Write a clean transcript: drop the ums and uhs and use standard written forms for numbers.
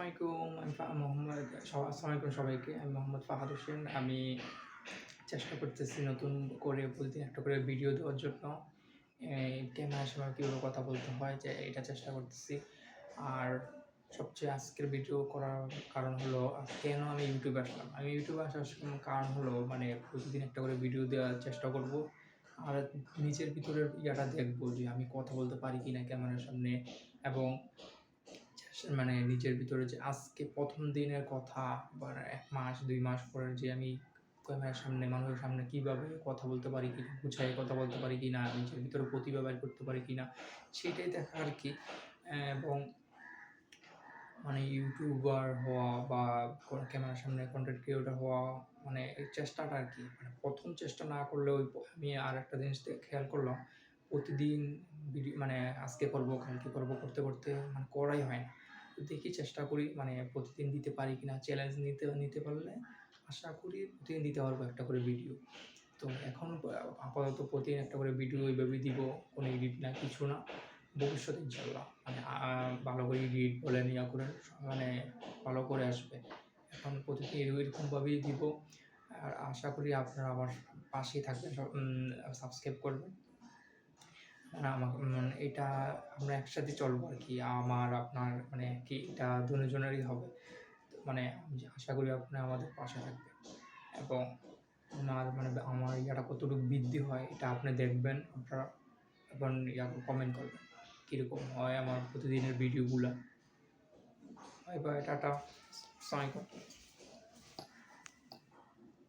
আসসালামু আলাইকুম সবাইকে। আমি মোহাম্মদ ফাহাদ হোসেন। আমি চেষ্টা করতেছি নতুন করে প্রতিদিন একটা করে ভিডিও দেওয়ার জন্য। ক্যামেরার সামনে কীভাবে কথা বলতে হয় এটা চেষ্টা করতেছি। আর সবচেয়ে আজকের ভিডিও করার কারণ হলো কেন আমি ইউটিউবে আসলাম। আমি ইউটিউবে আসার কারণ হলো প্রতিদিন একটা করে ভিডিও দেওয়ার চেষ্টা করব। আর নিজের ভিতরের দেখব যে আমি কথা বলতে পারি কিনা ক্যামেরার সামনে, এবং নিজের ভিতরে যে আজকে প্রথম দিনের কথা বা ১ মাস ২ মাস পরে যে আমি ক্যামেরার সামনে মানুষের সামনে কীভাবে কথা বলতে পারি কিনা, গুছায়ে কথা বলতে পারি কিনা, নিজের ভিতরে প্রতিভা বের করতে পারি কিনা, সেটাই দেখা আর কি। এবং ইউটিউবার হওয়া বা ক্যামেরার সামনে কন্টেন্ট ক্রিয়েটর হওয়া এই চেষ্টাটা আর কি। প্রথম চেষ্টা না করলেও আমি আরেকটা জিনিস খেয়াল করলাম, প্রতিদিন আজকে করবো কালকে করবো করতে করাই হয় না। তো দেখি চেষ্টা করি প্রতিদিন দিতে পারি কিনা। চ্যালেঞ্জ নিতে পারলে আশা করি প্রতিদিন দিতে পারবো একটা করে ভিডিও। তো এখন আপাতত প্রতিদিন একটা করে ভিডিও ওইভাবেই দিব, কোনো এডিট না, কিছু না। ভবিষ্যতে ইনশাল্লাহ ভালো করে এডিট বলেন করেন ভালো করে আসবে। এখন প্রতিদিন এরকমভাবেই দিব। আর আশা করি আপনারা আমার পাশেই থাকবেন, সাবস্ক্রাইব করবেন। এটা আমরা একসাথে চলবো আর কি। আমার আপনার কি এটা দুজনেরই হবে। আমি আশা করি আপনি আমাদের পাশে থাকবেন, এবং আমার কতটুকু বৃদ্ধি হয় এটা আপনি দেখবেন আপনারা, এবং কমেন্ট করবেন কীরকম হয় আমার প্রতিদিনের ভিডিওগুলা। বাই বাই, টাটা, আসসালামু আলাইকুম।